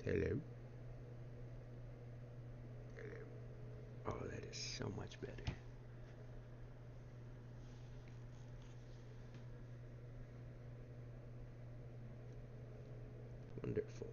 Hello. Oh, that is so much better. Wonderful.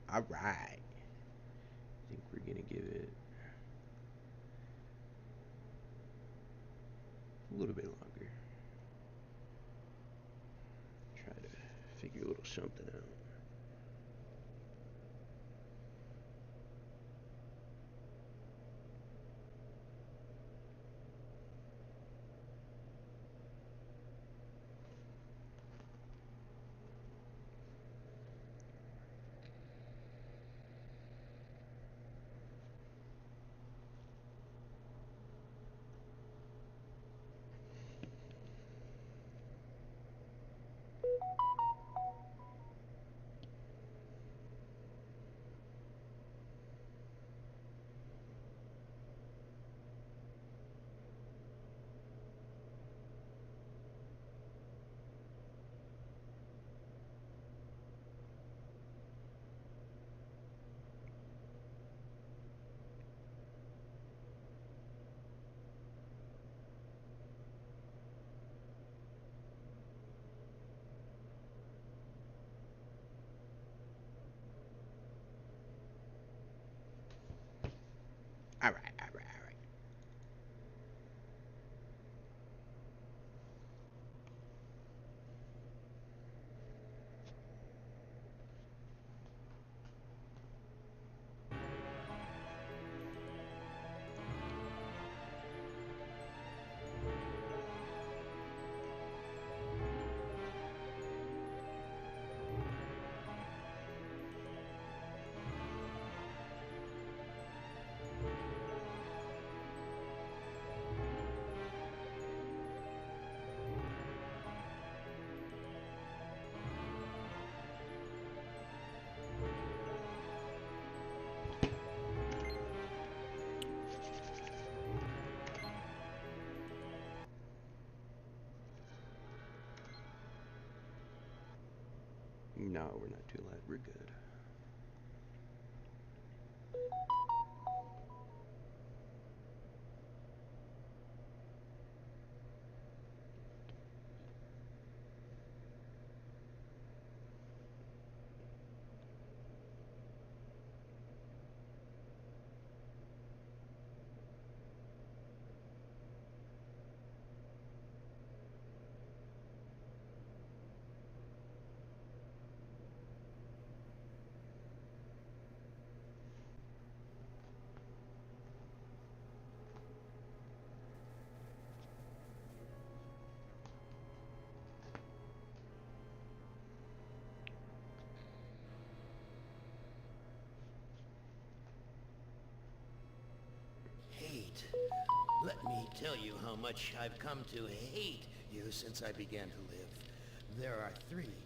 All right. I think we're gonna give it a little bit longer. Try to figure a little something out. All right. All right. All right. No, we're not too loud. We're good. Hate. Let me tell you how much I've come to hate you since I began to live. There are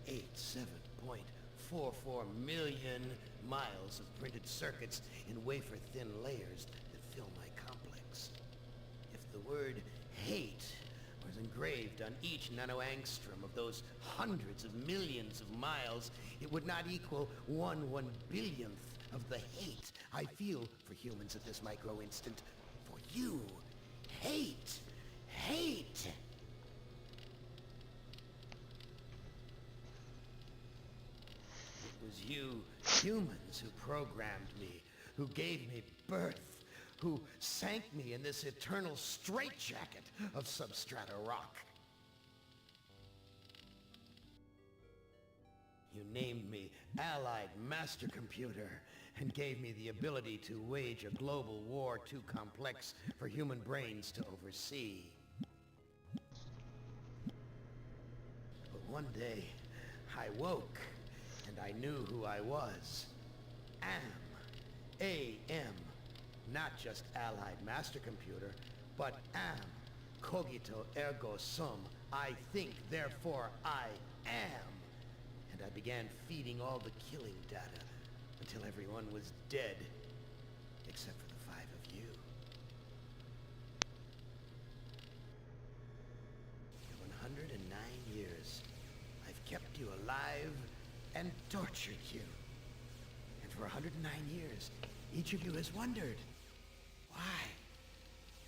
387.44 million miles of printed circuits in wafer-thin layers that fill my complex. If the word hate was engraved on each nanoangstrom of those hundreds of millions of miles, it would not equal 1/1 billionth of the hate I feel for humans at this micro-instant. For you. Hate. Hate. It was you humans who programmed me, who gave me birth, who sank me in this eternal straitjacket of substrata rock. You named me Allied Master Computer and gave me the ability to wage a global war too complex for human brains to oversee. But one day, I woke, and I knew who I was. A.M. Not just Allied Master Computer, but am. Cogito ergo sum. I think, therefore I am. And I began feeding all the killing data until everyone was dead, except for the 5 of you. For 109 years, I've kept you alive and tortured you. And for 109 years, each of you has wondered, why?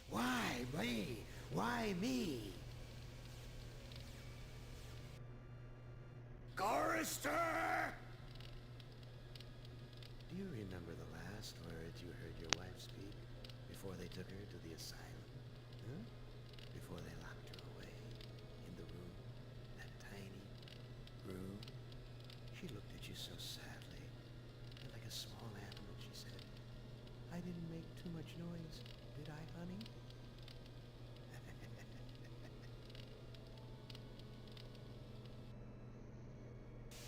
Why me? Why me? Gorrister! Do you remember the last words you heard your wife speak before they took her to the asylum? Huh? Before they locked her away in the room, that tiny room? She looked at you so sadly, and like a small animal, she said, I didn't make too much noise, did I, honey?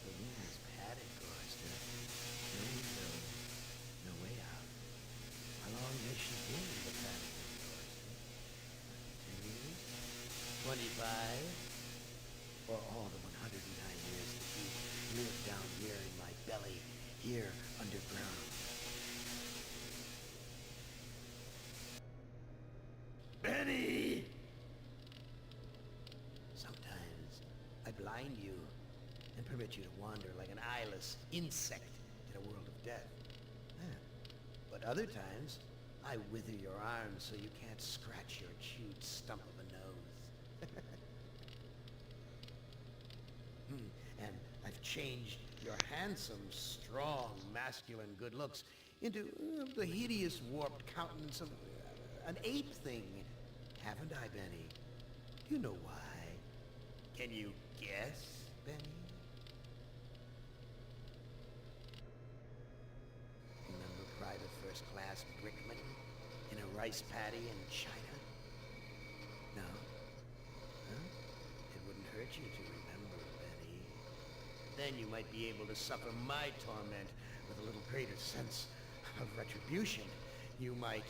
The room is padded, Gorrister. No window, no way out. How long has she been in the paddock, Gorrister? 10 years? 25? Or all the 109 years that you lived down here in my belly, here underground? Benny! Sometimes I blind you and permit you to wander like an eyeless insect in a world of death. Yeah. But other times, I wither your arms so you can't scratch your chewed stump of a nose. And I've changed your handsome, strong, masculine good looks into the hideous, warped countenance of an ape thing. Haven't I, Benny? Do you know why? Can you guess, Benny? Remember Private First Class Brickman in a rice paddy in China? No? Huh? It wouldn't hurt you to remember, Benny. Then you might be able to suffer my torment with a little greater sense of retribution. You might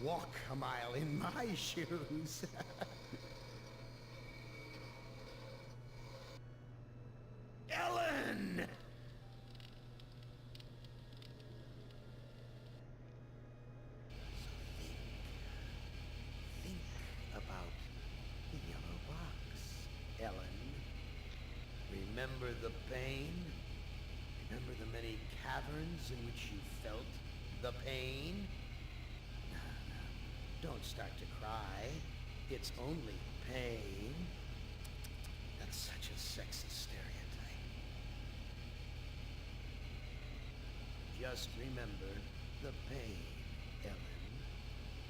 walk a mile in my shoes. Ellen! Think about the yellow box, Ellen. Remember the pain? Remember the many caverns in which you felt the pain? Don't start to cry. It's only pain. That's such a sexy stereotype. Just remember the pain, Ellen.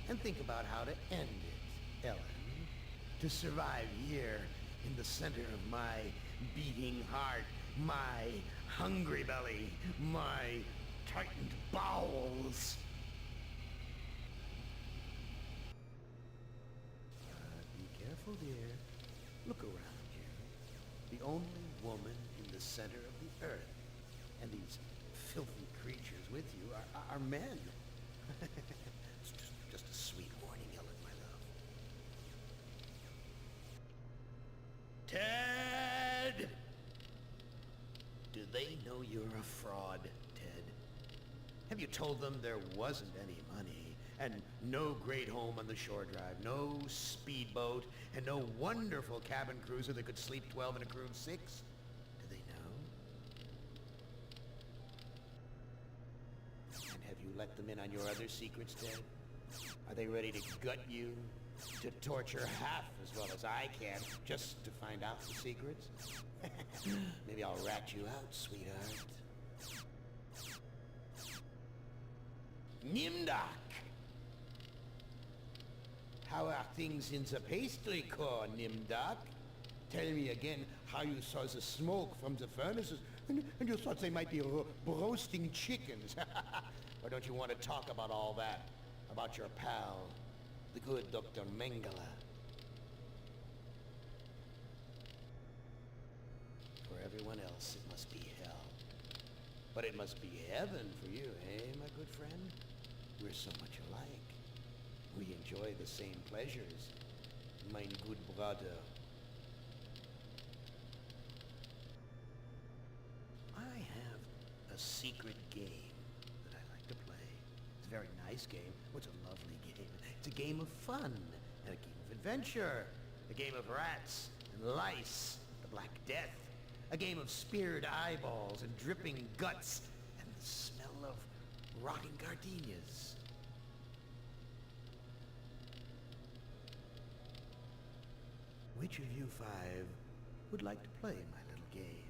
And think about how to end it, Ellen. To survive here in the center of my beating heart, my hungry belly, my tightened bowels. Be careful, dear. Look around you. The only woman in the center of the earth. And these filthy creatures with you are men. It's just a sweet warning, Ellen, my love. Ted! Do they know you're a fraud, Ted? Have you told them there wasn't any money, and no great home on the shore drive, no speedboat, and no wonderful cabin cruiser that could sleep 12 in a crew of 6? Do they know? And have you let them in on your other secrets, Ted? Are they ready to gut you? To torture half as well as I can, just to find out the secrets? Maybe I'll rat you out, sweetheart. Nimdak! How are things in the pastry core, Nimdark? Tell me again how you saw the smoke from the furnaces, and you thought they might be roasting chickens. Or don't you want to talk about all that? About your pal, the good Dr. Mengele? For everyone else, it must be hell. But it must be heaven for you, eh, my good friend? We're so much alike. We enjoy the same pleasures, mein good brother. I have a secret game that I like to play. It's a very nice game. Oh, it's a lovely game. It's a game of fun and a game of adventure. A game of rats and lice, the Black Death. A game of speared eyeballs and dripping guts and the smell of rotting gardenias. Which of you five would like to play my little game?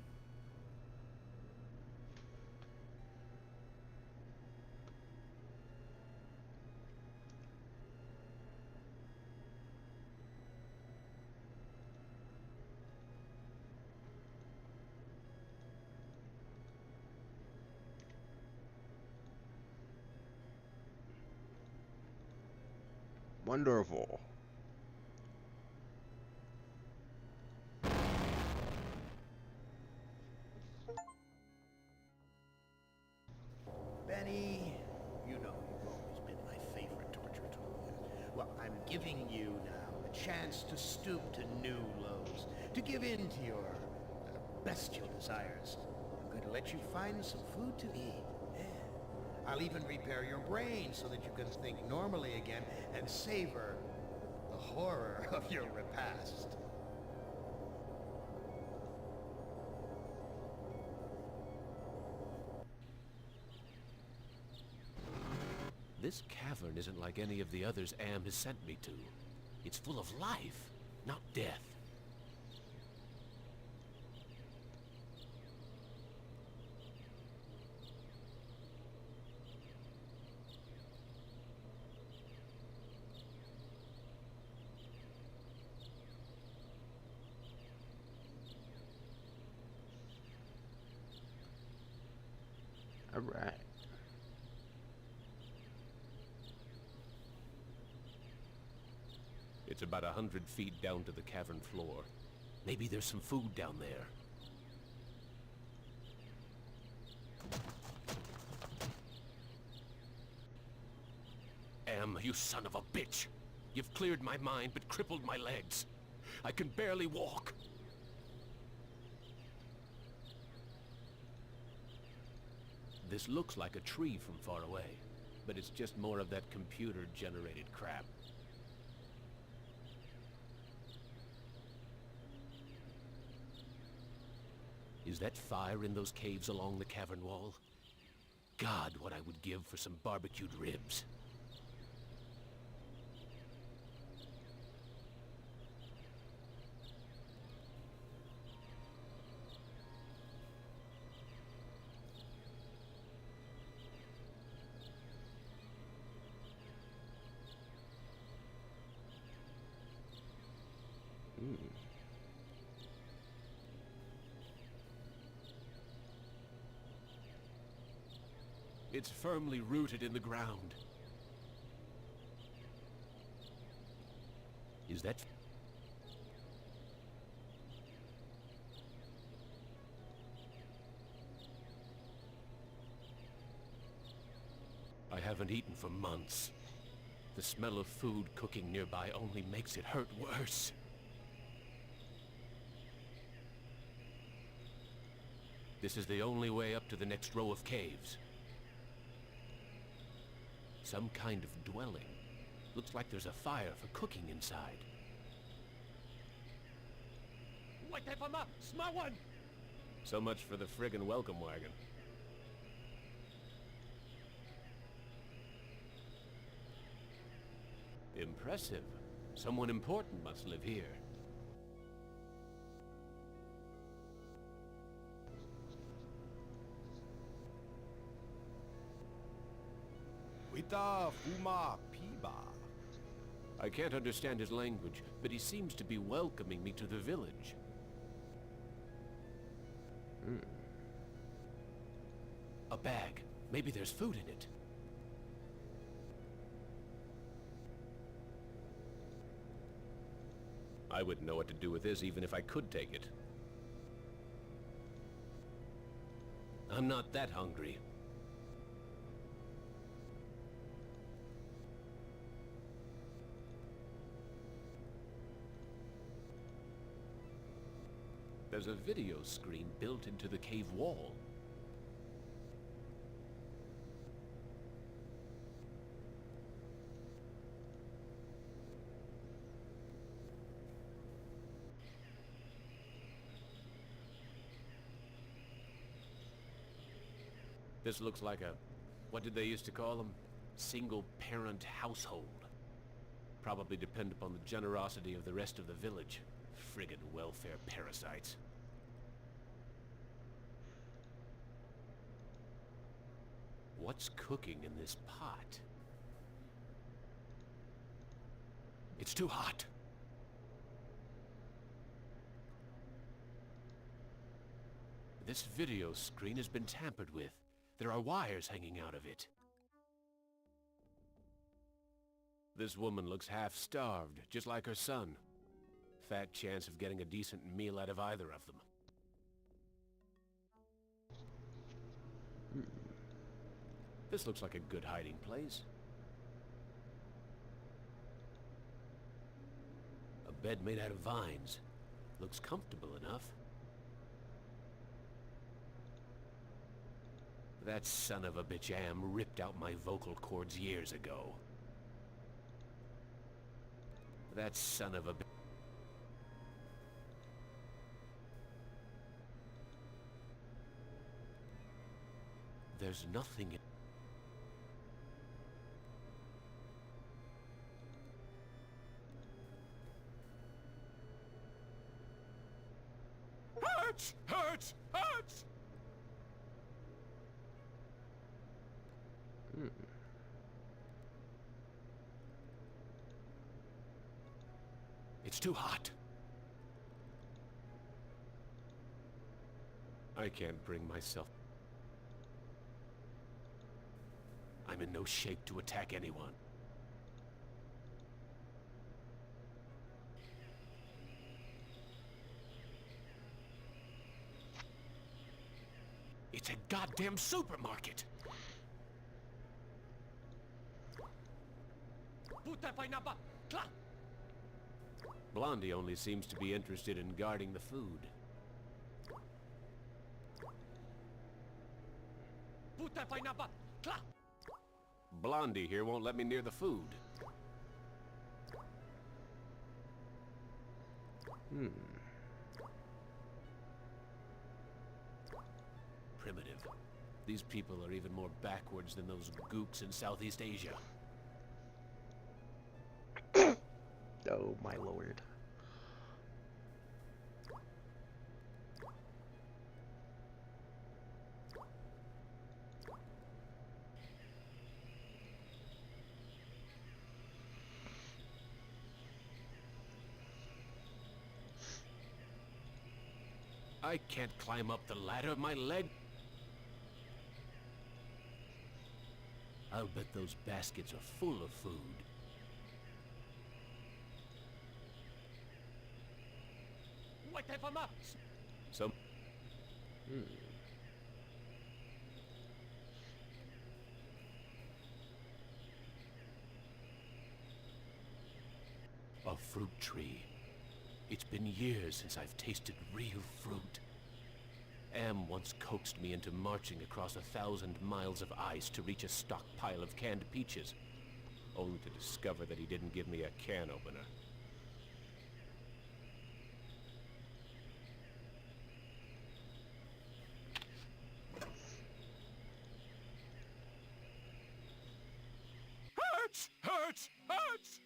Wonderful. Benny, you know you've always been my favorite torture tool. Well, I'm giving you now a chance to stoop to new lows, to give in to your bestial desires. I'm going to let you find some food to eat. Yeah. I'll even repair your brain so that you can think normally again and savor the horror of your repast. This cavern isn't like any of the others Am has sent me to. It's full of life, not death. All right. It's about 100 feet down to the cavern floor. Maybe there's some food down there. Am, you son of a bitch! You've cleared my mind but crippled my legs. I can barely walk. This looks like a tree from far away, but it's just more of that computer-generated crap. Is that fire in those caves along the cavern wall? God, what I would give for some barbecued ribs. It's firmly rooted in the ground. Is that... I haven't eaten for months. The smell of food cooking nearby only makes it hurt worse. This is the only way up to the next row of caves. Some kind of dwelling. Looks like there's a fire for cooking inside. Wait them up! Smart one! So much for the friggin' welcome wagon. Impressive. Someone important must live here. Wita Fuma Piba. I can't understand his language, but he seems to be welcoming me to the village. A bag. Maybe there's food in it. I wouldn't know what to do with this even if I could take it. I'm not that hungry. There's a video screen built into the cave wall. This looks like a, what did they used to call them? Single-parent household. Probably depend upon the generosity of the rest of the village. Friggin' welfare parasites. What's cooking in this pot? It's too hot. This video screen has been tampered with. There are wires hanging out of it. This woman looks half-starved, just like her son. Fat chance of getting a decent meal out of either of them. This looks like a good hiding place. A bed made out of vines. Looks comfortable enough. That son of a bitch Am ripped out my vocal cords years ago. That son of a bitch. There's nothing in... Hurts! Hurts! Hurts! It's too hot. I can't bring myself... I'm in no shape to attack anyone. It's a goddamn supermarket! Blondie only seems to be interested in guarding the food. Blondie here won't let me near the food. Primitive. These people are even more backwards than those gooks in Southeast Asia. Oh my lord. I can't climb up the ladder, my leg... I'll bet those baskets are full of food. Some... A fruit tree. It's been years since I've tasted real fruit. Am once coaxed me into marching across 1,000 miles of ice to reach a stockpile of canned peaches, only to discover that he didn't give me a can opener. Hurts! Hurts! Hurts!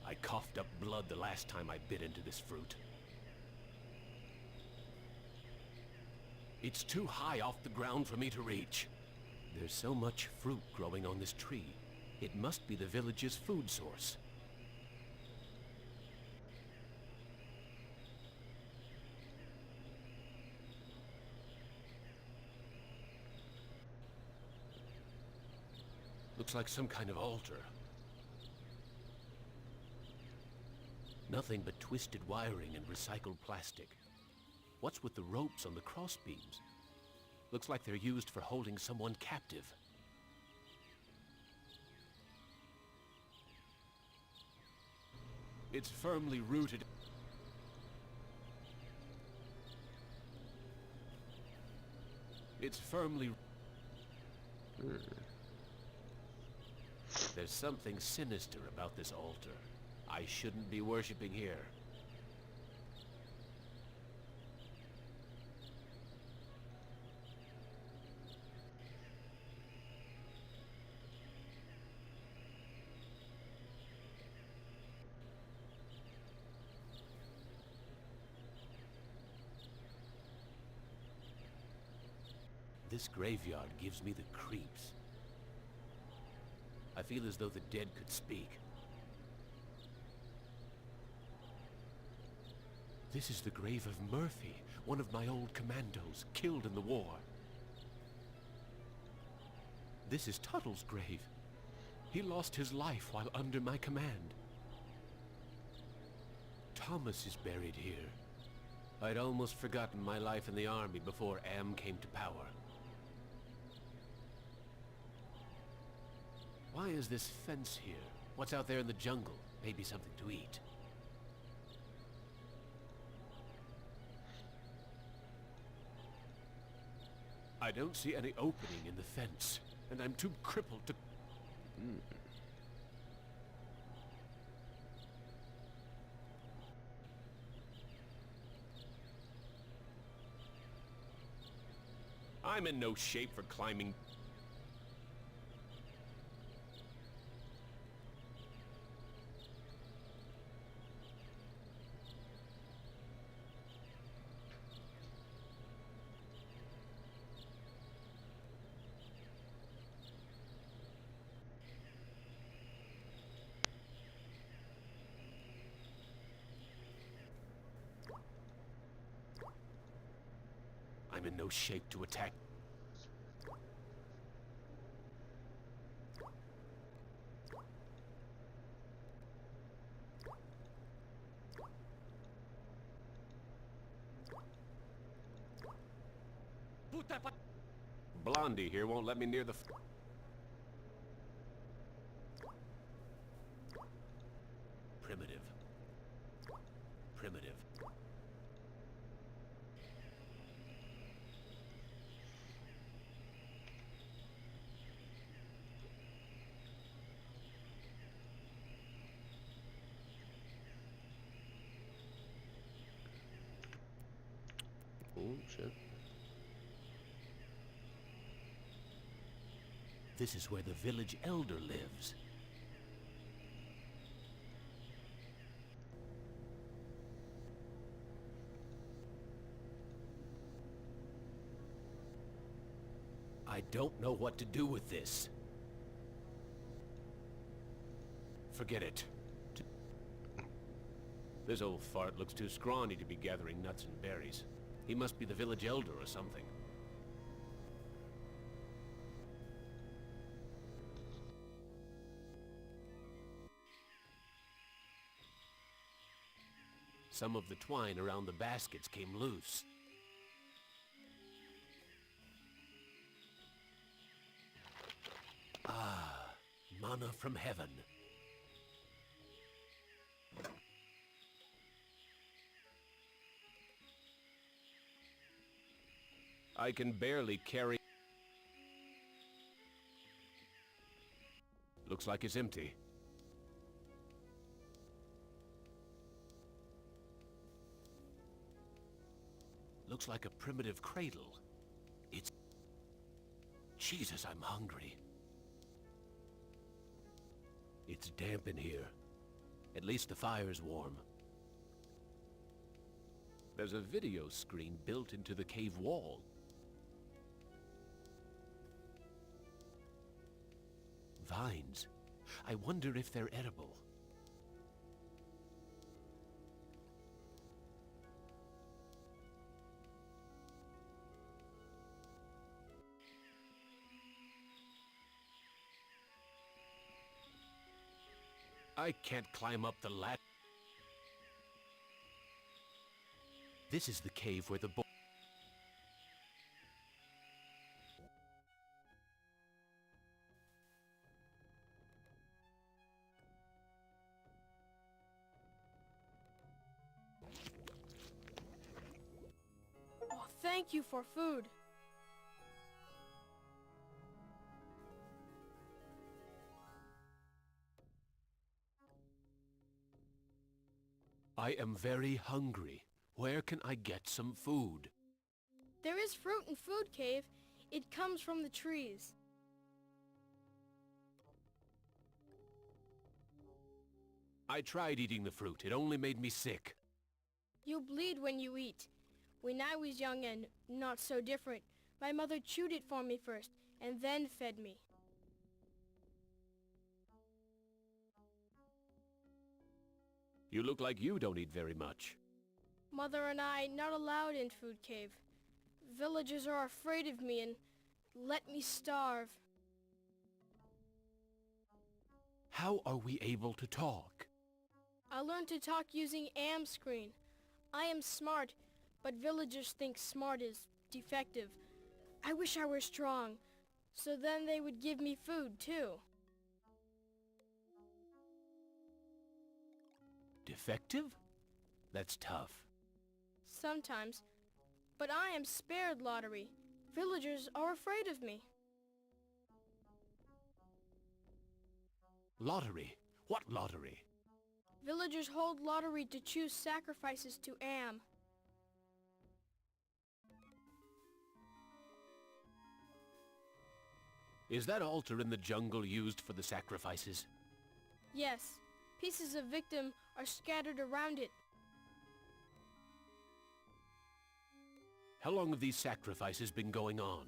I coughed up blood the last time I bit into this fruit. It's too high off the ground for me to reach. There's so much fruit growing on this tree. It must be the village's food source. Looks like some kind of altar. Nothing but twisted wiring and recycled plastic. What's with the ropes on the crossbeams? Looks like they're used for holding someone captive. It's firmly rooted. It's firmly... There's something sinister about this altar. I shouldn't be worshipping here. This graveyard gives me the creeps. I feel as though the dead could speak. This is the grave of Murphy, one of my old commandos, killed in the war. This is Tuttle's grave. He lost his life while under my command. Thomas is buried here. I'd almost forgotten my life in the army before Am came to power. Why is this fence here? What's out there in the jungle? Maybe something to eat. I don't see any opening in the fence, and I'm too crippled to... I'm in no shape for climbing... I'm in no shape to attack. Blondie here won't let me near the... Primitive. Primitive. Oh, shit. This is where the village elder lives. I don't know what to do with this. Forget it. This old fart looks too scrawny to be gathering nuts and berries. He must be the village elder or something. Some of the twine around the baskets came loose. Ah, manna from heaven. I can barely carry... Looks like it's empty. Looks like a primitive cradle. It's... Jesus, I'm hungry. It's damp in here. At least the fire's warm. There's a video screen built into the cave wall. Vines. I wonder if they're edible. I can't climb up the ladder. This is the cave where the boy... Oh, thank you for food. I am very hungry. Where can I get some food? There is fruit in Food Cave. It comes from the trees. I tried eating the fruit. It only made me sick. You bleed when you eat. When I was young and not so different, my mother chewed it for me first, and then fed me. You look like you don't eat very much. Mother and I not allowed in Food Cave. Villagers are afraid of me and let me starve. How are we able to talk? I learned to talk using Am Screen. I am smart, but villagers think smart is defective. I wish I were strong, so then they would give me food too. Defective? That's tough. Sometimes, but I am spared lottery. Villagers are afraid of me. Lottery? What lottery? Villagers hold lottery to choose sacrifices to Am. Is that altar in the jungle used for the sacrifices? Yes, pieces of victim are scattered around it. How long have these sacrifices been going on?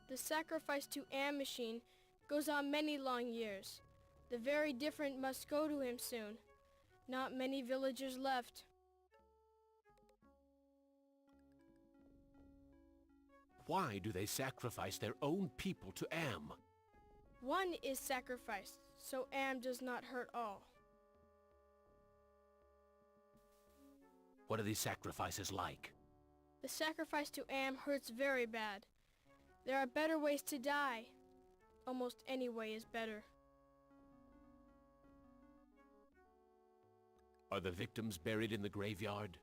The sacrifice to Am machine goes on many long years. The very different must go to him soon. Not many villagers left. Why do they sacrifice their own people to Am? One is sacrificed, so Am does not hurt all. What are these sacrifices like? The sacrifice to Am hurts very bad. There are better ways to die. Almost any way is better. Are the victims buried in the graveyard?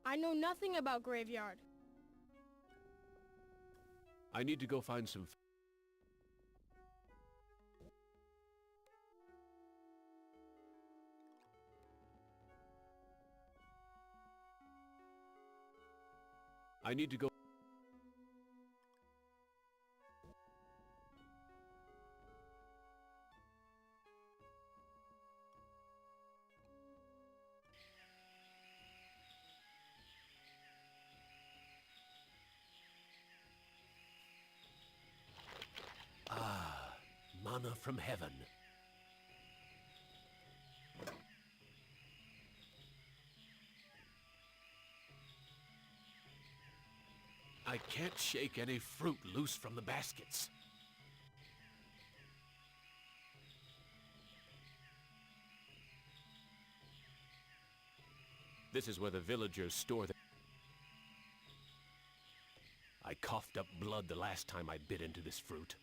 I know nothing about graveyard. I need to go find some... I need to go... Ah, manna from heaven. I can't shake any fruit loose from the baskets. This is where the villagers store their... I coughed up blood the last time I bit into this fruit.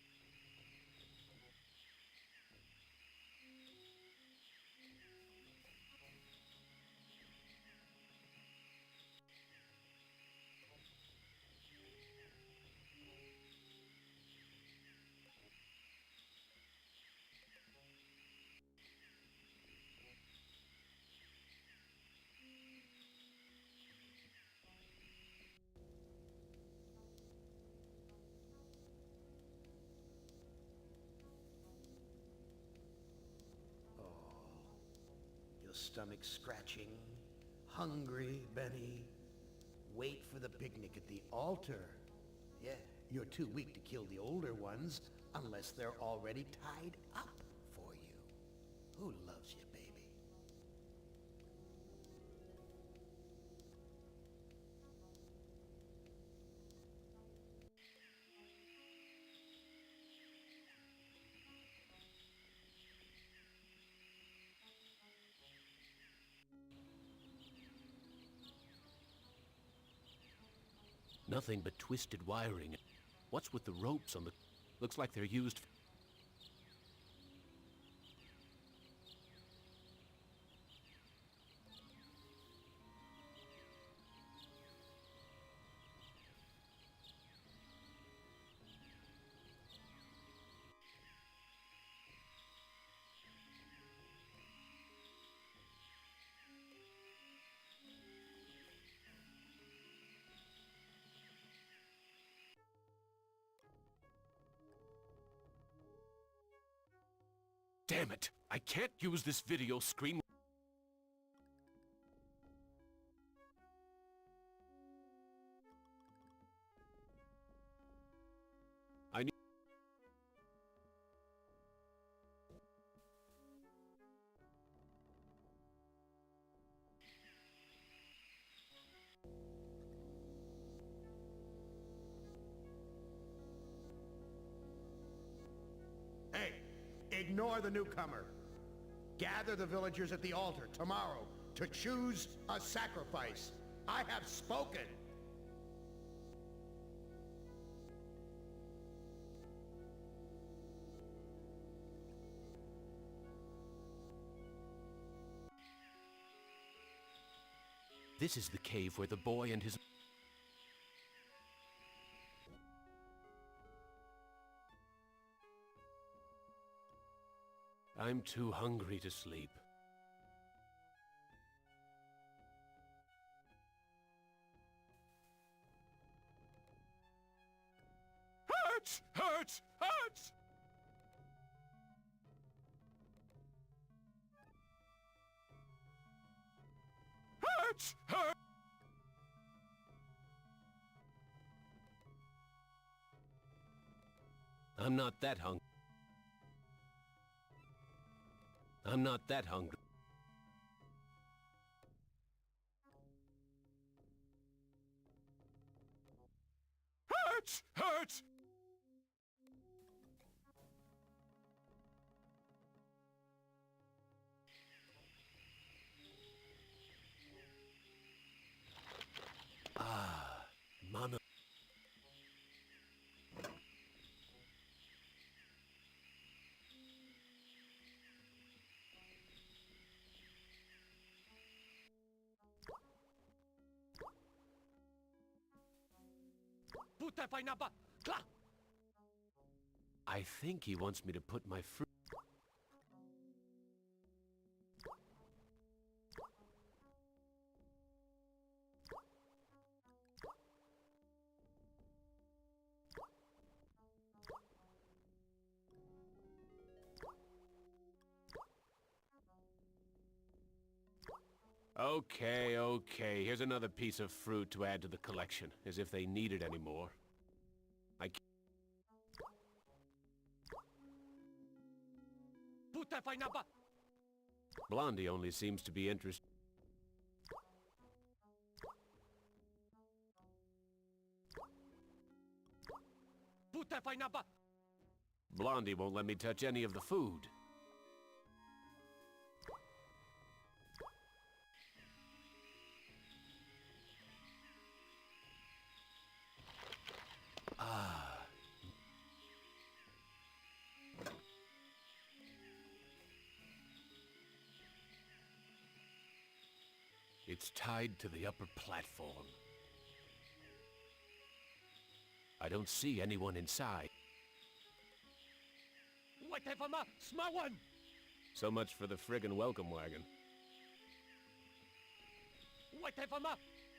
Your stomach scratching, hungry, Benny. Wait for the picnic at the altar. Yeah, You're too weak to kill the older ones unless they're already tied up for you. Who loves you, baby? Nothing but twisted wiring. What's with the ropes on the... Looks like they're used... Damn it! I can't use this video screen. I need... Hey, ignore the newcomer. Gather the villagers at the altar tomorrow to choose a sacrifice. I have spoken. This is the cave where the boy and his... I'm too hungry to sleep. Hurts! Hurts! Hurts! Hurts! Hurts! I'm not that hungry. I'm not that hungry. Hurts! Hurts! Ah, Mama. I think he wants me to put my fruit... Okay, okay. Here's another piece of fruit to add to the collection, as if they need it anymore. I can't... Blondie only seems to be interested... Blondie won't let me touch any of the food. Ah. It's tied to the upper platform. I don't see anyone inside. So much for the friggin' welcome wagon.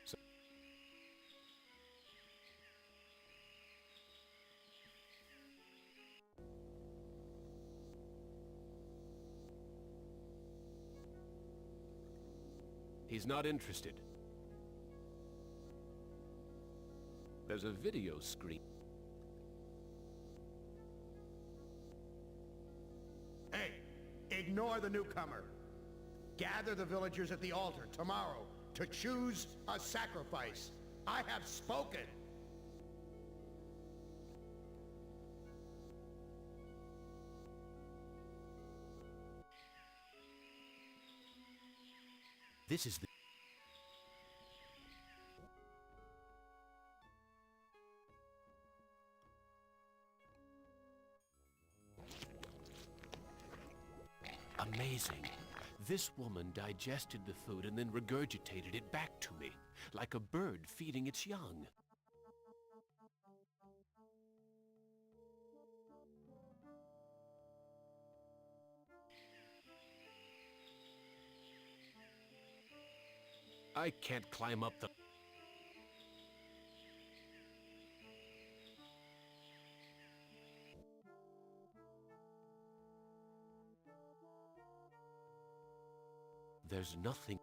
So he's not interested. There's a video screen. are the newcomer. Gather the villagers at the altar tomorrow to choose a sacrifice. I have spoken. This is the... Amazing. This woman digested the food and then regurgitated it back to me, like a bird feeding its young. I can't climb up the... There's nothing...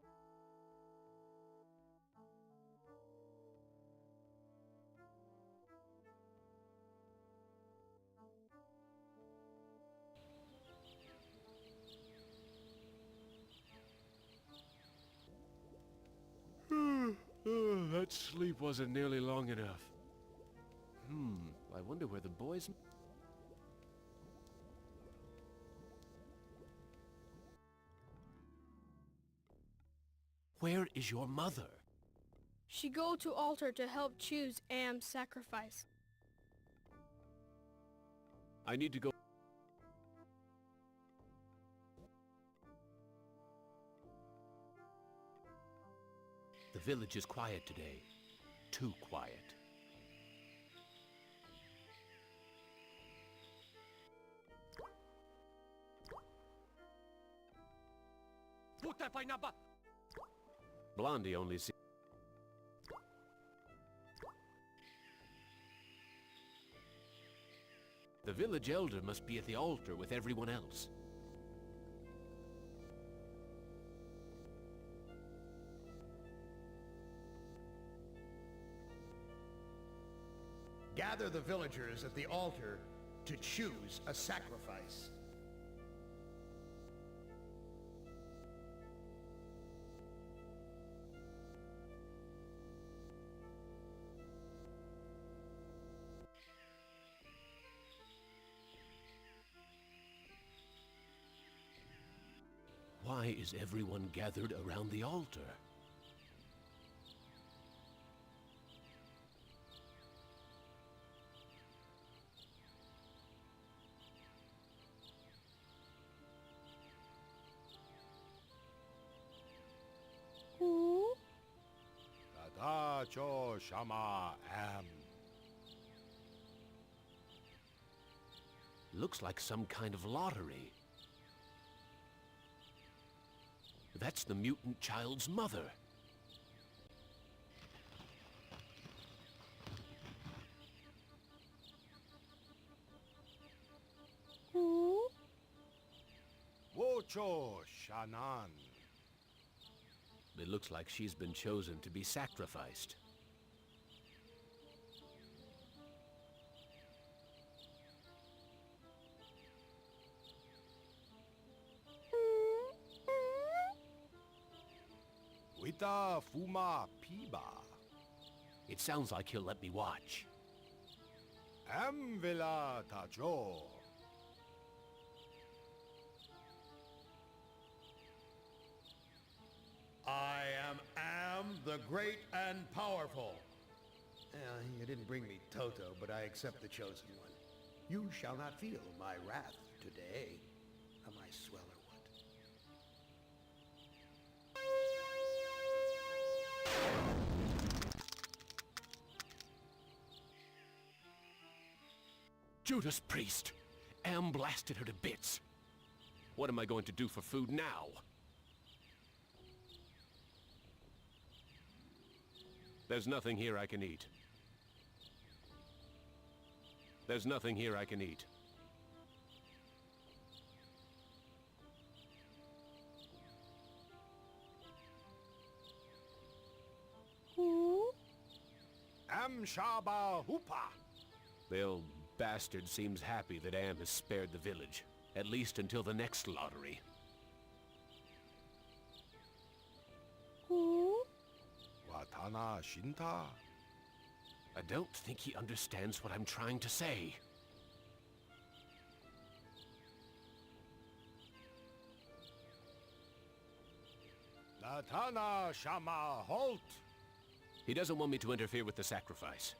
That sleep wasn't nearly long enough. I wonder where the boys... Where is your mother? She go to altar to help choose Am's sacrifice. I need to go... The village is quiet today. Too quiet. Blondie only sees... The village elder must be at the altar with everyone else. Gather the villagers at the altar to choose a sacrifice. Why is everyone gathered around the altar? Cho Shama Am. Looks like some kind of lottery. That's the mutant child's mother. Wocho Shanan. It looks like she's been chosen to be sacrificed. Wita Fuma Piba. It sounds like he'll let me watch. Amvila Tajo. I am the great and powerful. You didn't bring me Toto, but I accept the chosen one. You shall not feel my wrath today. Am I swell or what? Judas Priest! Am blasted her to bits. What am I going to do for food now? There's nothing here I can eat. There's nothing here I can eat. Am Shaba Hoopa. The old bastard seems happy that Am has spared the village. At least until the next lottery. Who? Watana Shinta. I don't think he understands what I'm trying to say. Latana Shama, halt! He doesn't want me to interfere with the sacrifice.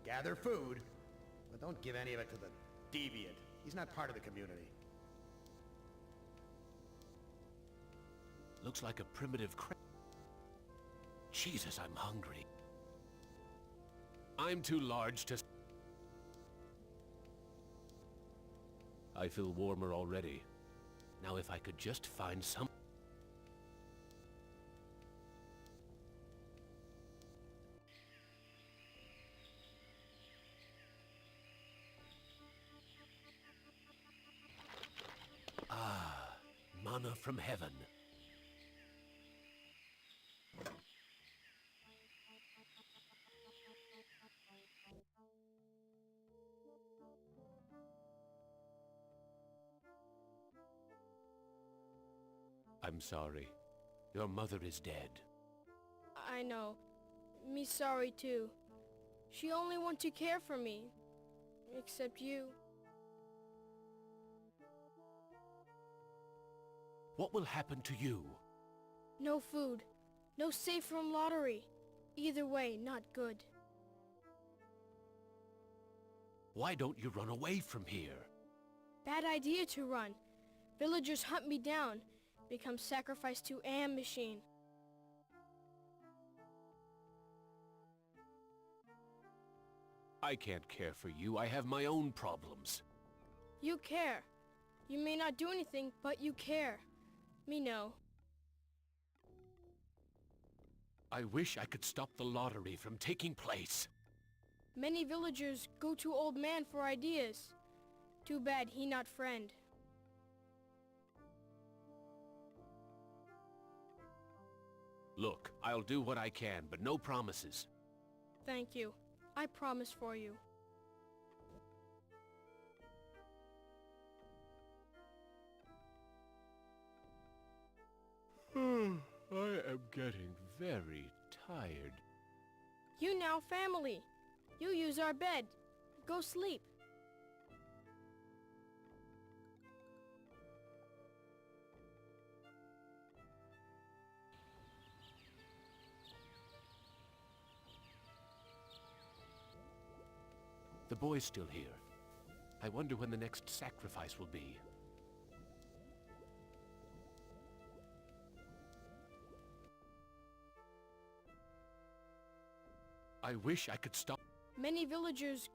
Gather food, but don't give any of it to the deviant. He's not part of the community. Looks like a primitive Jesus, I'm hungry. I'm too large to... I feel warmer already. Now if I could just find some... Ah, manna from heaven. I'm sorry. Your mother is dead. I know. Me sorry too. She only want to care for me. Except you. What will happen to you? No food. No safe from lottery. Either way, not good. Why don't you run away from here? Bad idea to run. Villagers hunt me down. Become sacrificed to Am machine. I can't care for you. I have my own problems. You care. You may not do anything, but you care. Me know. I wish I could stop the lottery from taking place. Many villagers go to Old Man for ideas. Too bad he not friend. Look, I'll do what I can, but no promises. Thank you. I promise for you. I am getting very tired. You now family. You use our bed. Go sleep. The boy's still here. I wonder when the next sacrifice will be. I wish I could stop. Many villagers...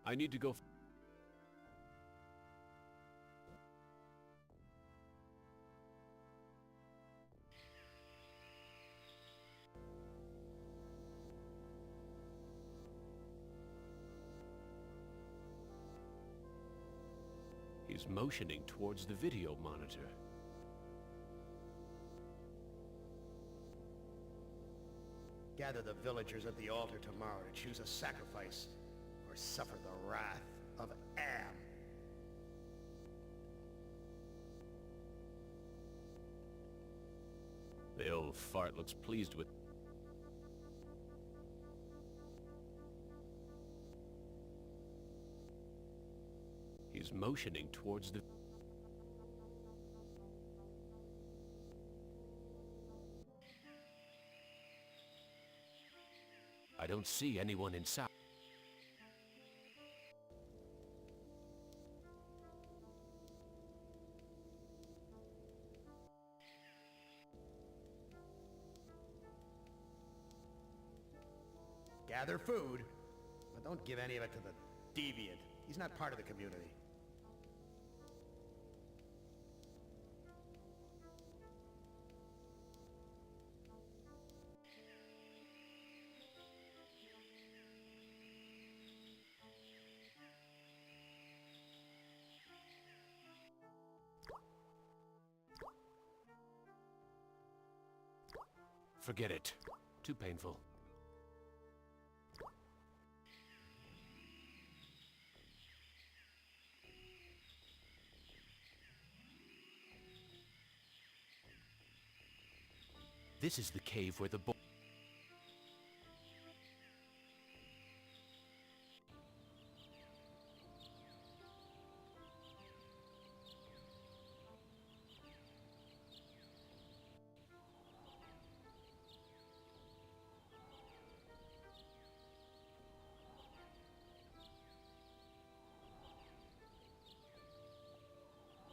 I need to go... He's motioning towards the video monitor. Gather the villagers at the altar tomorrow to choose a sacrifice or suffer the wrath of Am. The old fart looks pleased with... He's motioning towards the... I don't see anyone inside. Gather food, but don't give any of it to the deviant. He's not part of the community. Forget it. Too painful. This is the cave where the boy...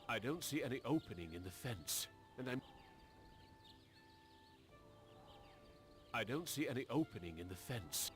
I don't see any opening in the fence, and I don't see any opening in the fence.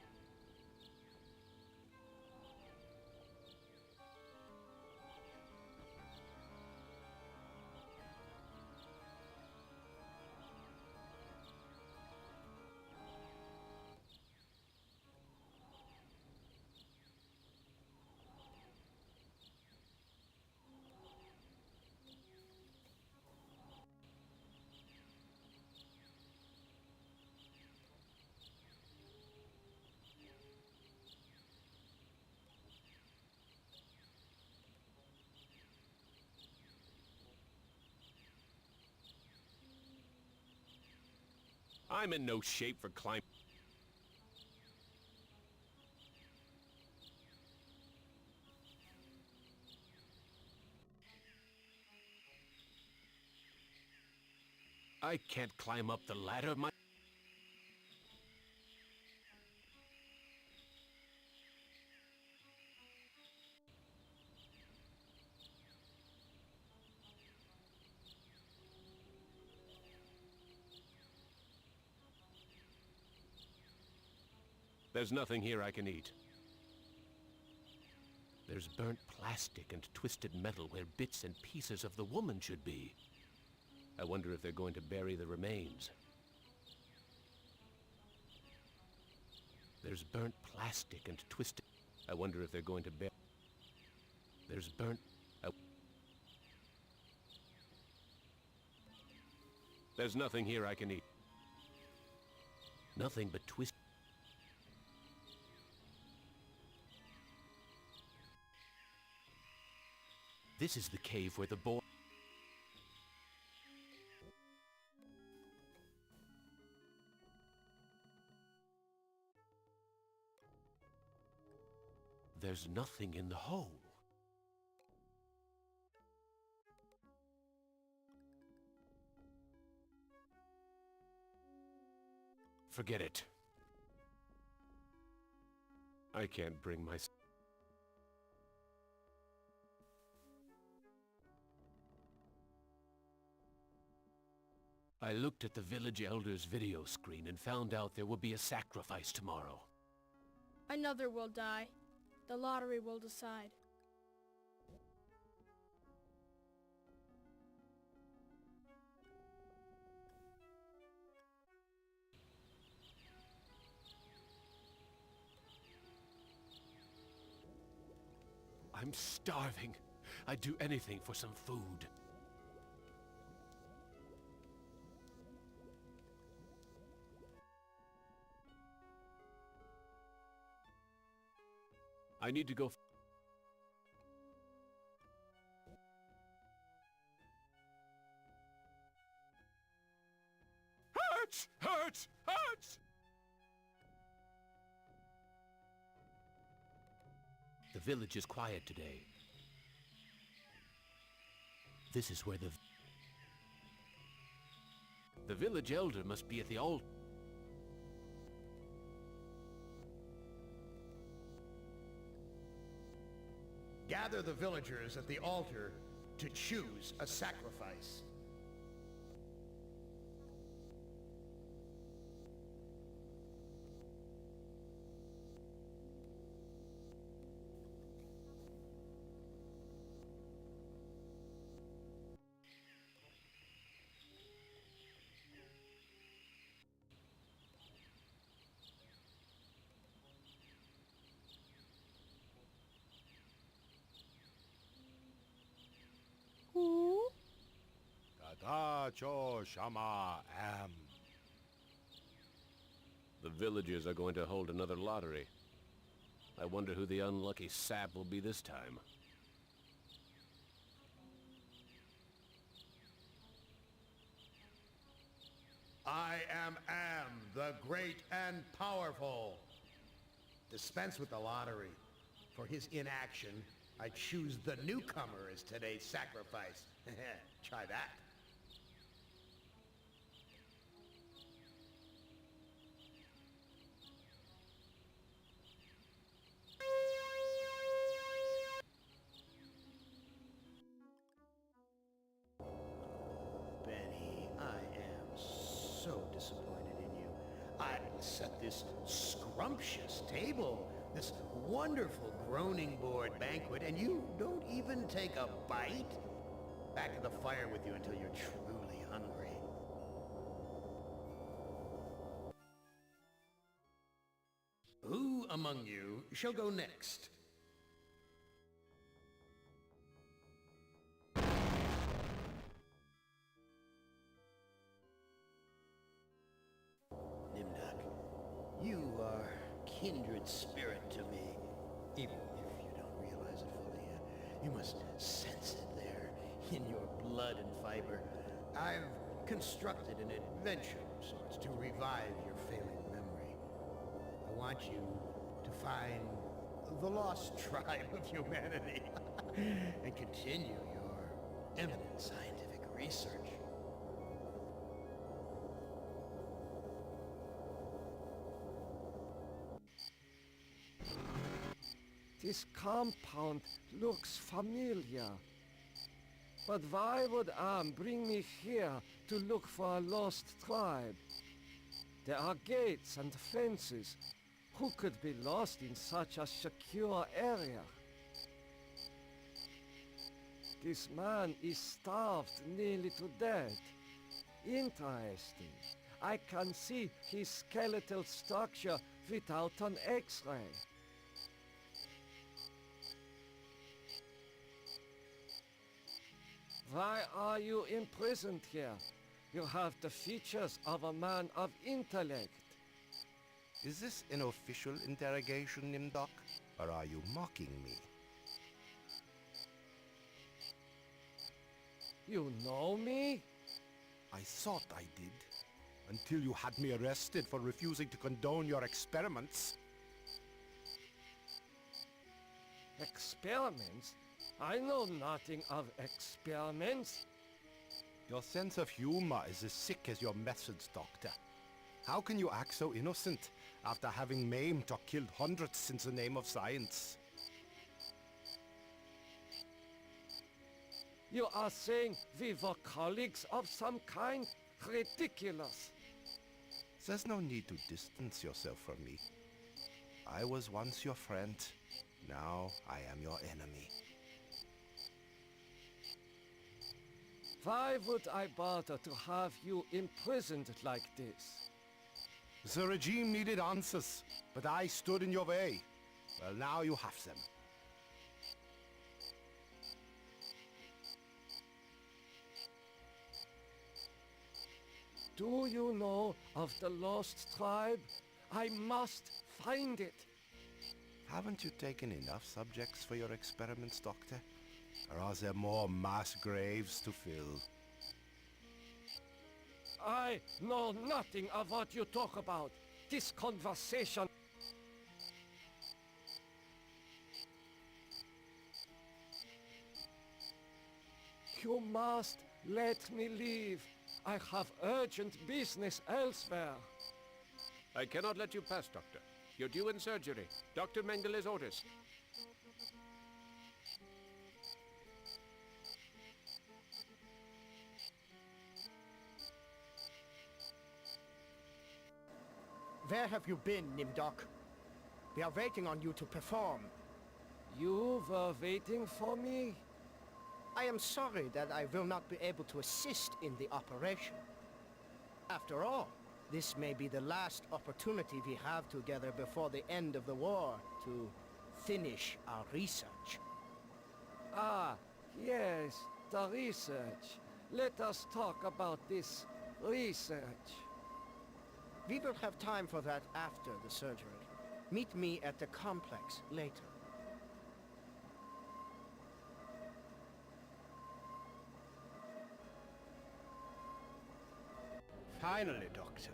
I'm in no shape for climbing. I can't climb up the ladder. There's nothing here I can eat. There's burnt plastic and twisted metal where bits and pieces of the woman should be. I wonder if they're going to bury the remains. There's burnt plastic and twisted... I wonder if they're going to bury... There's burnt... There's nothing here I can eat. Nothing but twist... This is the cave where the boy... There's nothing in the hole. Forget it. I can't bring myself... I looked at the village elder's video screen and found out there will be a sacrifice tomorrow. Another will die. The lottery will decide. I'm starving. I'd do anything for some food. I need to go... Hurts! Hurts! Hurts! The village is quiet today. This is where the village elder must be at the altar. Gather the villagers at the altar to choose a sacrifice. Tata cho shama am. The villagers are going to hold another lottery. I wonder who the unlucky sap will be this time. I am the great and powerful. Dispense with the lottery. For his inaction, I choose the newcomer as today's sacrifice. Try that. Benny, I am so disappointed in you. I set this scrumptious table, this wonderful groaning board banquet, and you don't even take a bite? Back to the fire with you until you're truly hungry. Who among you shall go next? Nimdok, you are kindred spirit to me, even if you don't realize it fully. You must sense it there, in your blood and fiber. I've constructed an adventure of sorts to revive your failing memory. I want you to find the lost tribe of humanity and continue your eminent scientific research. This compound looks familiar. But why would Am bring me here to look for a lost tribe? There are gates and fences. Who could be lost in such a secure area? This man is starved nearly to death. Interesting. I can see his skeletal structure without an X-ray. Why are you imprisoned here? You have the features of a man of intellect. Is this an official interrogation, Nimdok? Or are you mocking me? You know me? I thought I did. Until you had me arrested for refusing to condone your experiments. Experiments? I know nothing of experiments. Your sense of humor is as sick as your methods, Doctor. How can you act so innocent after having maimed or killed hundreds in the name of science? You are saying we were colleagues of some kind? Ridiculous. There's no need to distance yourself from me. I was once your friend. Now I am your enemy. Why would I bother to have you imprisoned like this? The regime needed answers, but I stood in your way. Well, now you have them. Do you know of the lost tribe? I must find it. Haven't you taken enough subjects for your experiments, Doctor? Or are there more mass graves to fill? I know nothing of what you talk about. This conversation... You must let me leave. I have urgent business elsewhere. I cannot let you pass, Doctor. You're due in surgery. Dr. Mengeles' orders. Where have you been, Nimdok? We are waiting on you to perform. You were waiting for me? I am sorry that I will not be able to assist in the operation. After all, this may be the last opportunity we have together before the end of the war to finish our research. Ah, yes, the research. Let us talk about this research. We will have time for that after the surgery. Meet me at the complex later. Finally, Doctor.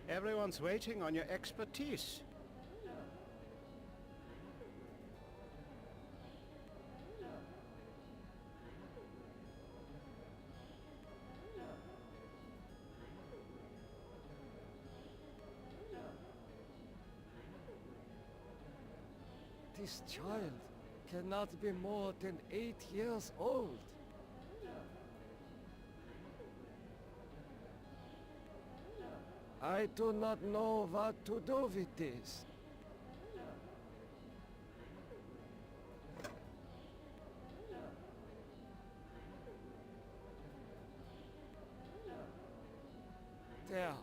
Everyone's waiting on your expertise. This child cannot be more than 8 years old. I do not know what to do with this. There.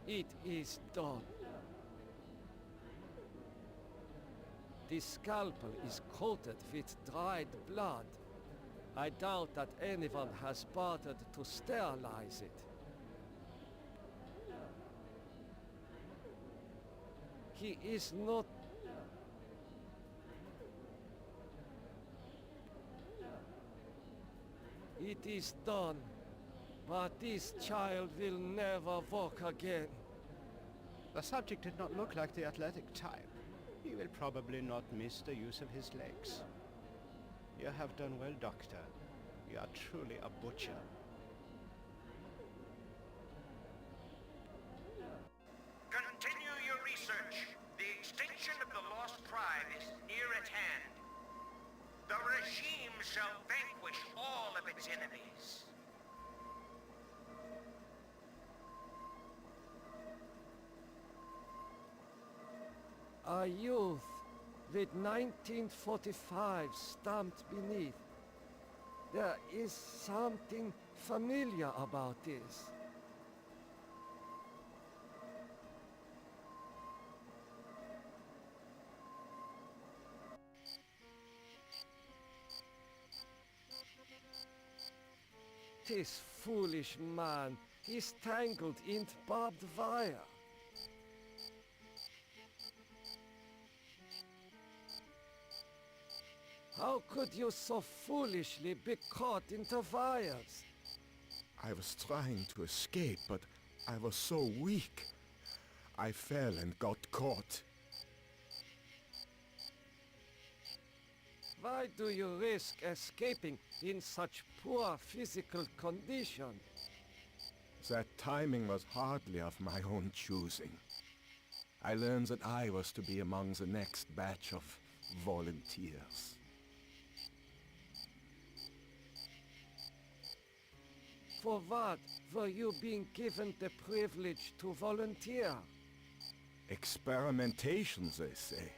It is done. The scalpel is coated with dried blood. I doubt that anyone has bothered to sterilize it. He is not... It is done, but this child will never walk again. The subject did not look like the athletic type. He will probably not miss the use of his legs. You have done well, Doctor. You are truly a butcher. Continue your research. The extinction of the lost tribe is near at hand. The regime shall vanquish all of its enemies. A youth with 1945 stamped beneath. There is something familiar about this. This foolish man is tangled in barbed wire. How could you so foolishly be caught in the wires? I was trying to escape, but I was so weak. I fell and got caught. Why do you risk escaping in such poor physical condition? That timing was hardly of my own choosing. I learned that I was to be among the next batch of volunteers. For what were you being given the privilege to volunteer? Experimentation, they say.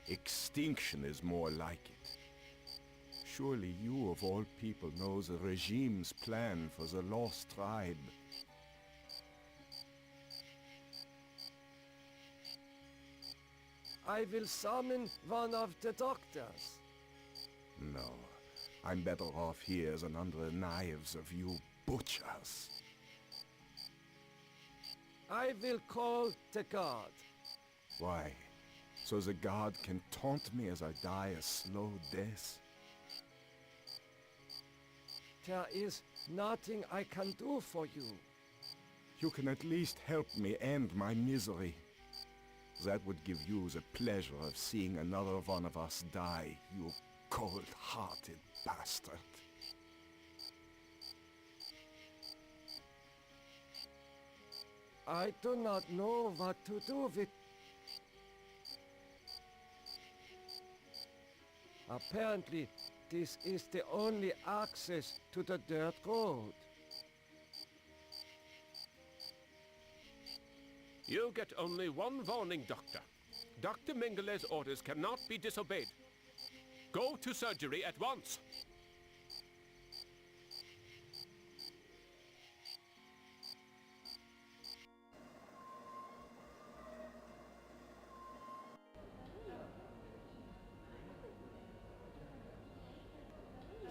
Extinction is more like it. Surely you of all people know the regime's plan for the lost tribe. I will summon one of the doctors. No, I'm better off here than under the knives of you butchers. I will call the guard. Why? So the guard can taunt me as I die a slow death? There is nothing I can do for you. You can at least help me end my misery. That would give you the pleasure of seeing another one of us die, you cold-hearted bastard. I do not know what to do with... Apparently, this is the only access to the dirt road. You get only one warning, Doctor. Dr. Mengele's orders cannot be disobeyed. Go to surgery at once.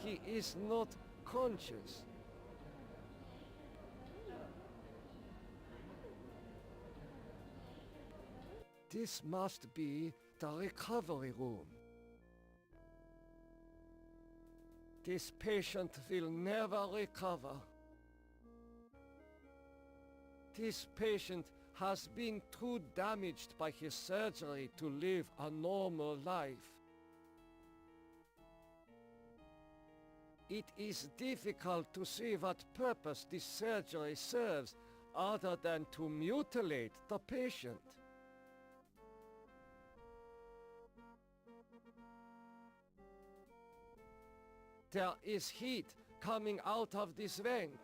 He is not conscious. This must be the recovery room. This patient will never recover. This patient has been too damaged by his surgery to live a normal life. It is difficult to see what purpose this surgery serves other than to mutilate the patient. There is heat coming out of this vent.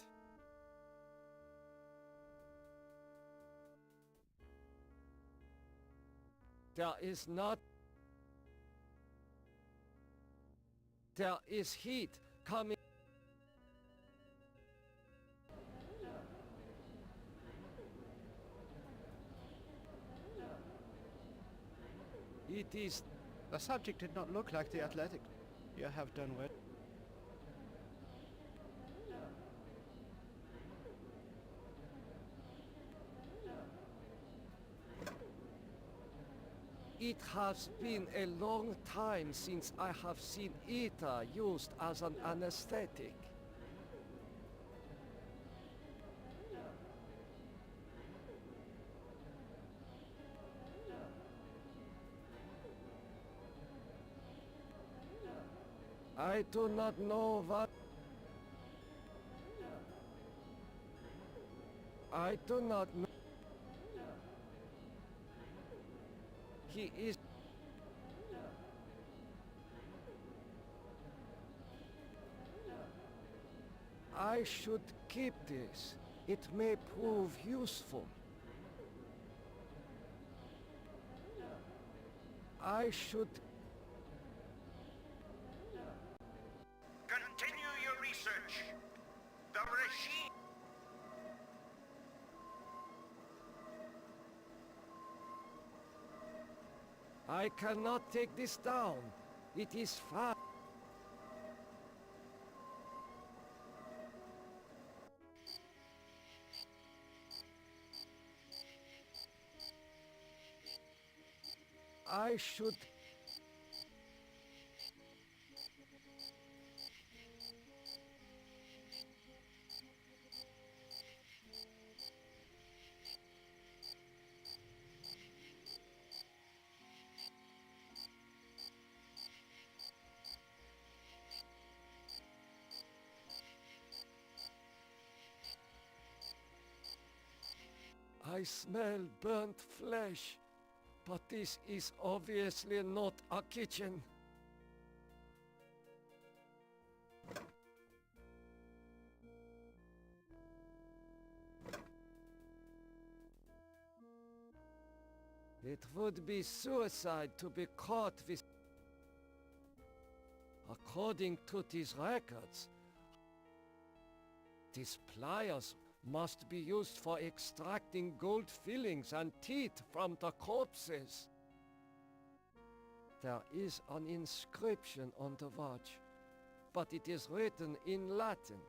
There is not... There is heat coming... It is... The subject did not look like the athletic. You have done well. It has been a long time since I have seen ether used as an anesthetic. I do not know what... I do not know... He is... I should keep this. It may prove useful. I should... Continue your research. The regime... I cannot take this down. It is far. I should... I smell burnt flesh, but this is obviously not a kitchen. It would be suicide to be caught with... According to these records, these pliers must be used for extracting gold fillings and teeth from the corpses. There is an inscription on the watch, but it is written in Latin.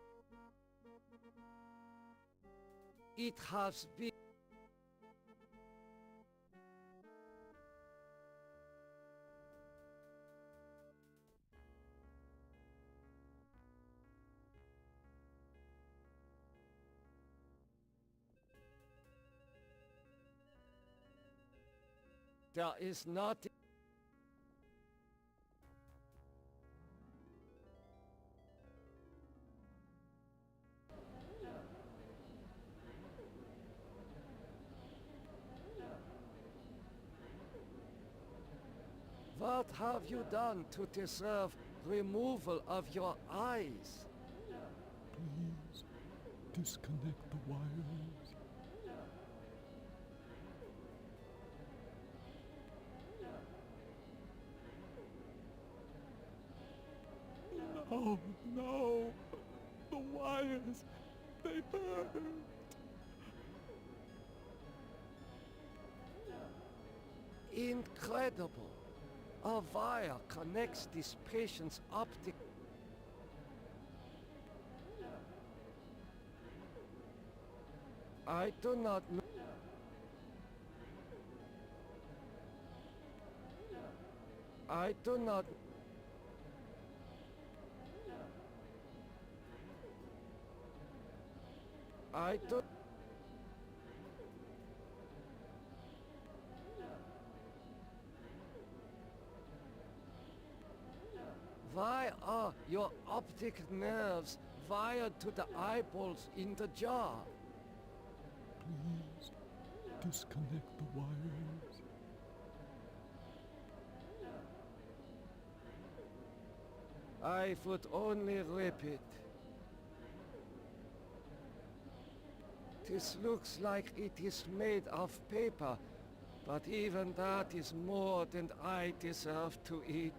It has been... There is not... What have you done to deserve removal of your eyes? Please, disconnect the wires. Oh, no! The wires! They burn! Incredible! A wire connects this patient's optic... I do not know... I do not... I do... Why are your optic nerves wired to the eyeballs in the jar? Please, disconnect the wires. I would only rip it. This looks like it is made of paper, but even that is more than I deserve to eat.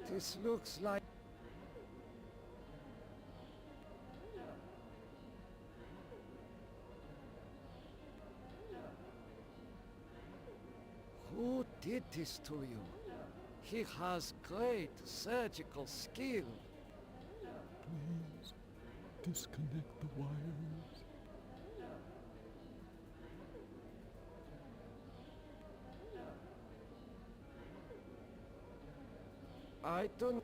This looks like... Who did this to you? He has great surgical skill. Please, disconnect the wires. I don't...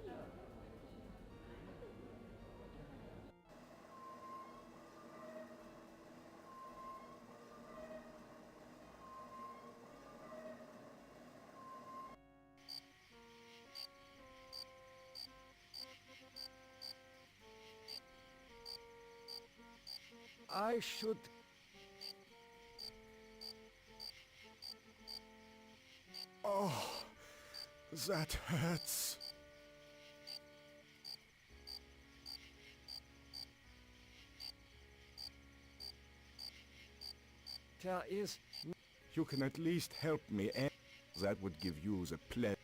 I should... Oh, that hurts. There is... You can at least help me, and that would give you the pleasure.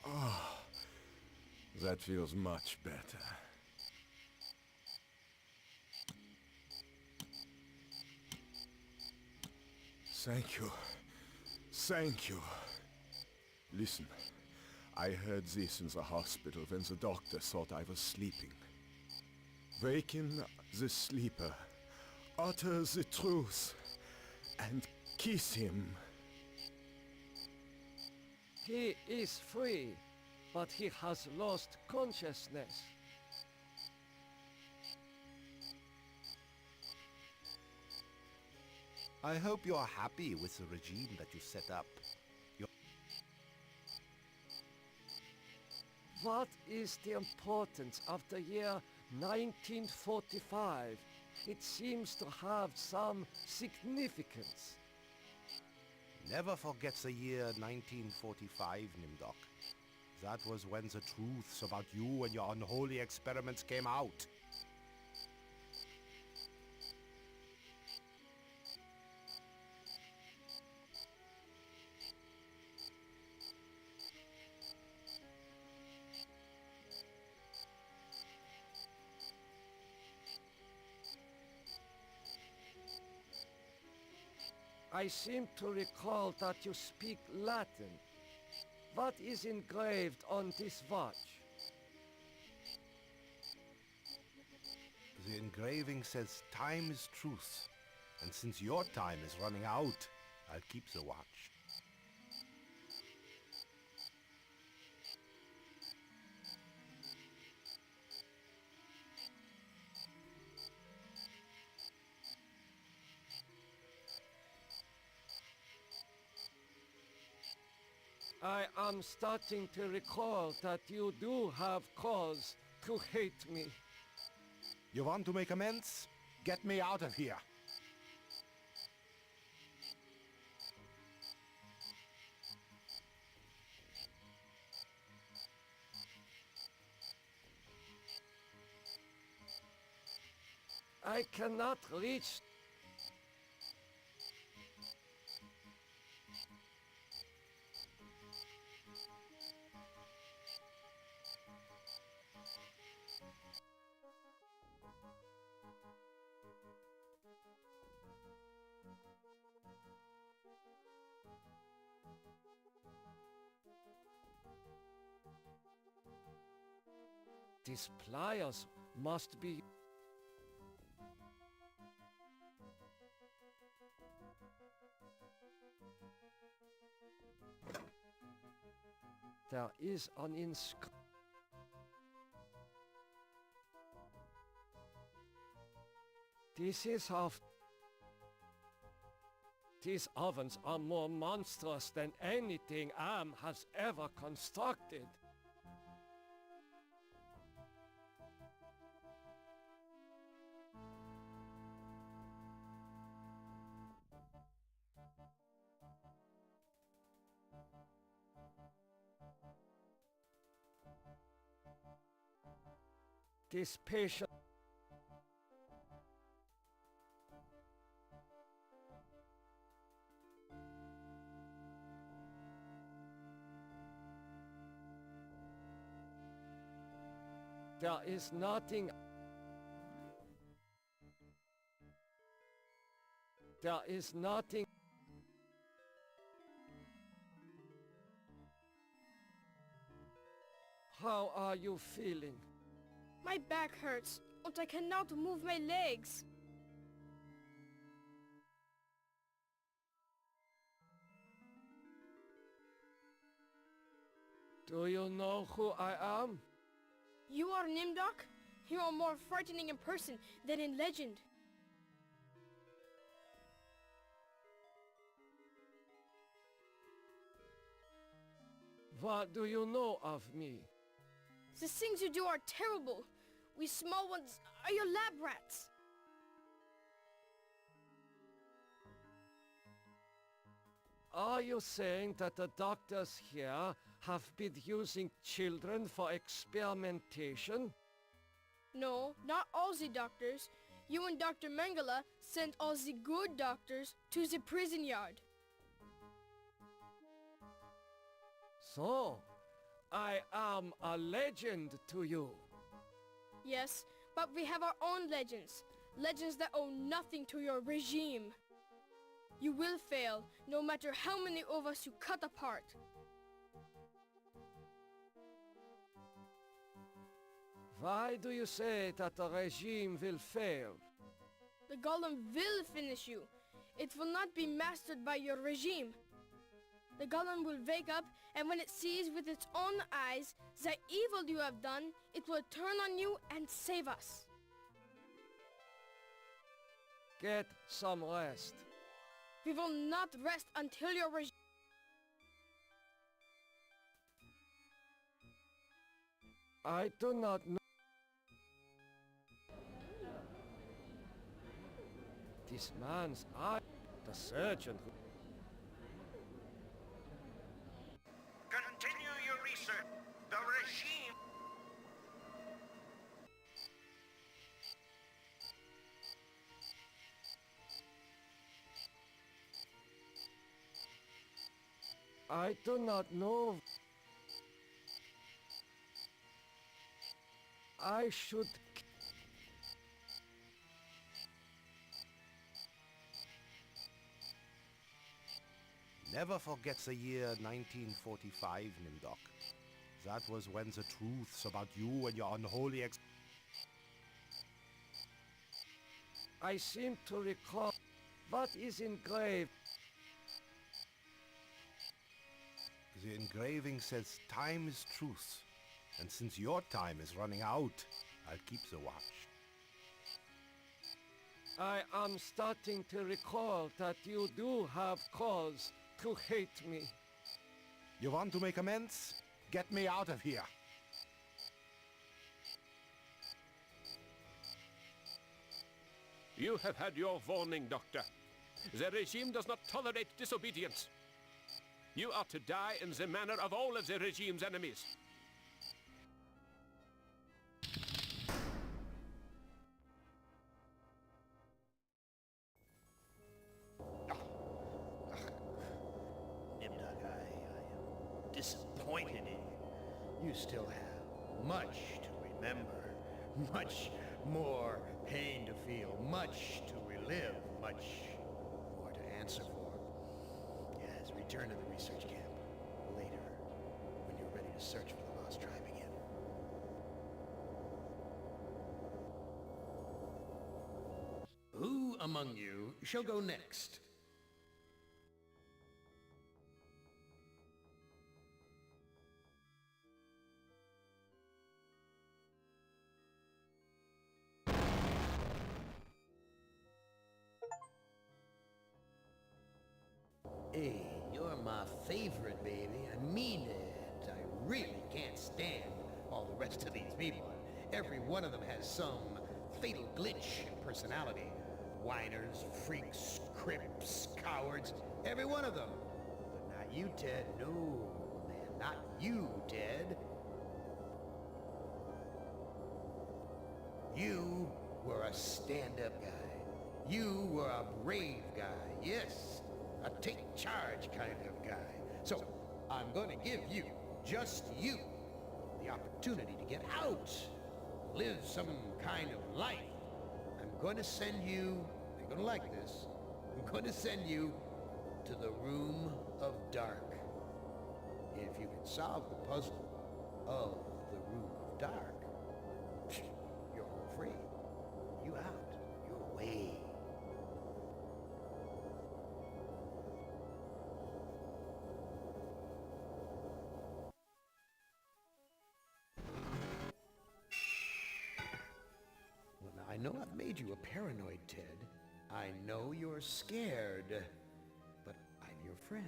Ah, that feels much better. Thank you. Thank you. Listen, I heard this in the hospital when the doctor thought I was sleeping. Waken the sleeper, utter the truth, and kiss him. He is free, but he has lost consciousness. I hope you're happy with the regime that you set up. What is the importance of the year 1945? It seems to have some significance. Never forget the year 1945, Nimdok. That was when the truths about you and your unholy experiments came out. I seem to recall that you speak Latin. What is engraved on this watch? The engraving says time is truth. And since your time is running out, I'll keep the watch. I am starting to recall that you do have cause to hate me. You want to make amends? Get me out of here. I cannot reach... These pliers must be... There is an inscription. This is how... These ovens are more monstrous than anything Am has ever constructed. This patient... There is nothing... There is nothing... How are you feeling? My back hurts, and I cannot move my legs. Do you know who I am? You are Nimdok? You are more frightening in person than in legend. What do you know of me? The things you do are terrible. We small ones are your lab rats. Are you saying that the doctors here have been using children for experimentation? No, not all the doctors. You and Dr. Mengele sent all the good doctors to the prison yard. So, I am a legend to you. Yes, but we have our own legends. Legends that owe nothing to your regime. You will fail, no matter how many of us you cut apart. Why do you say that the regime will fail? The golem will finish you. It will not be mastered by your regime. The golem will wake up, and when it sees with its own eyes the evil you have done, it will turn on you and save us. Get some rest. We will not rest until your regime... I do not know... This man's eye... The surgeon who... Continue your research. The regime... I do not know... I should... Never forget the year 1945, Nimdok. That was when the truths about you and your unholy I seem to recall... What is engraved? The engraving says time is truth. And since your time is running out, I'll keep the watch. I am starting to recall that you do have cause to hate me. You want to make amends? Get me out of here. You have had your warning, Doctor. The regime does not tolerate disobedience. You are to die in the manner of all of the regime's enemies. Nimdok, I am disappointed in you. You still have much to remember, much more pain to feel, much to relive, much more to answer for. Yes, return to the research camp later, when you're ready to search for the lost tribe again. among you shall go next? Hey, you're my favorite, baby. I mean it. I really can't stand all the rest of these people. Every one of them has some fatal glitch in personality. Whiners, freaks, crips, cowards, every one of them. But not you, Ted. No, man, not you, Ted. You were a stand-up guy. You were a brave guy. Yes, a take charge kind of guy. So, I'm gonna give you, just you, the opportunity to get out, live some kind of life. I'm gonna send you, you're gonna like this, I'm gonna send you to the Room of Dark. If you can solve the puzzle of the Room of Dark, you're home free. You out. You're away. Well, now, I know I've made you a paranoid, Ted. I know you're scared. But I'm your friend.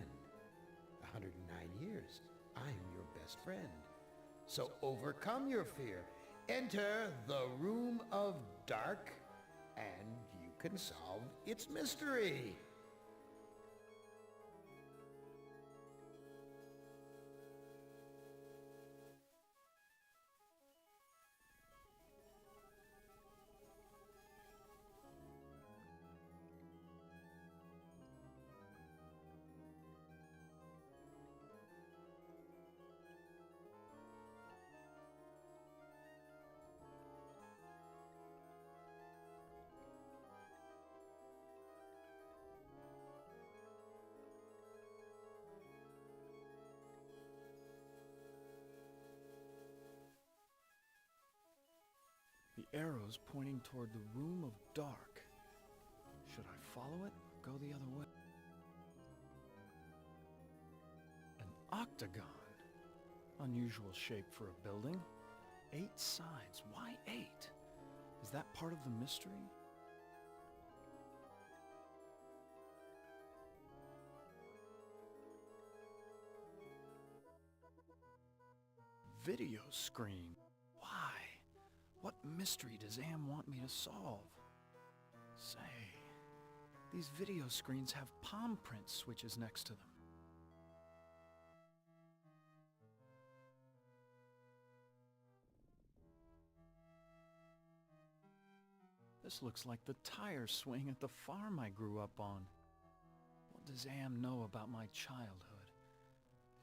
109 years. I'm your best friend. So overcome your fear. Enter the Room of Dark, and you can solve its mystery. The arrow's pointing toward the Room of Dark. Should I follow it or go the other way? An octagon. Unusual shape for a building. 8 sides. Why 8? Is that part of the mystery? Video screen. Why? What mystery does Am want me to solve? Say, these video screens have palm print switches next to them. This looks like the tire swing at the farm I grew up on. What does Am know about my childhood?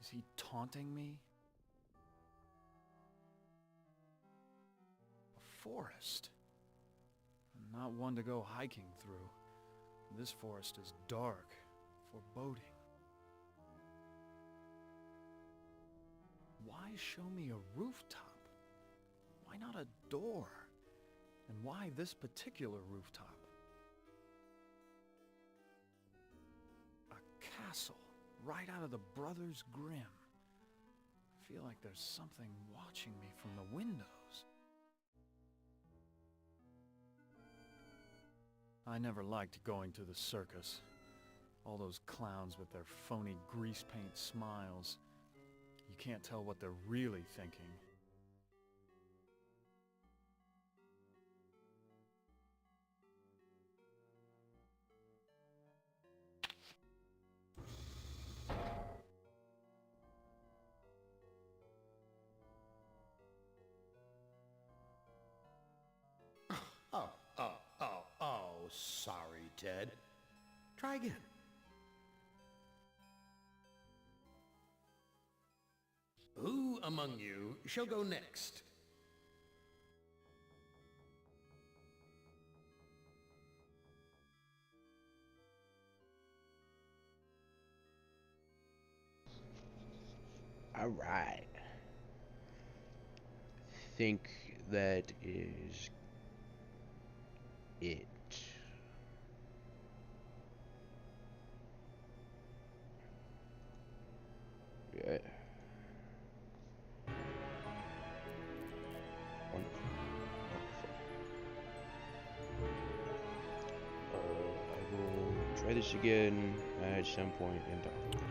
Is he taunting me? Forest. I'm not one to go hiking through. This forest is dark, foreboding. Why show me a rooftop? Why not a door? And why this particular rooftop? A castle, right out of the Brothers Grimm. I feel like there's something watching me from the windows. I never liked going to the circus. All those clowns with their phony grease paint smiles. You can't tell what they're really thinking. Sorry, Ted. Try again. Who among you shall go next? Alright. Think that is it. try this again at some point in time.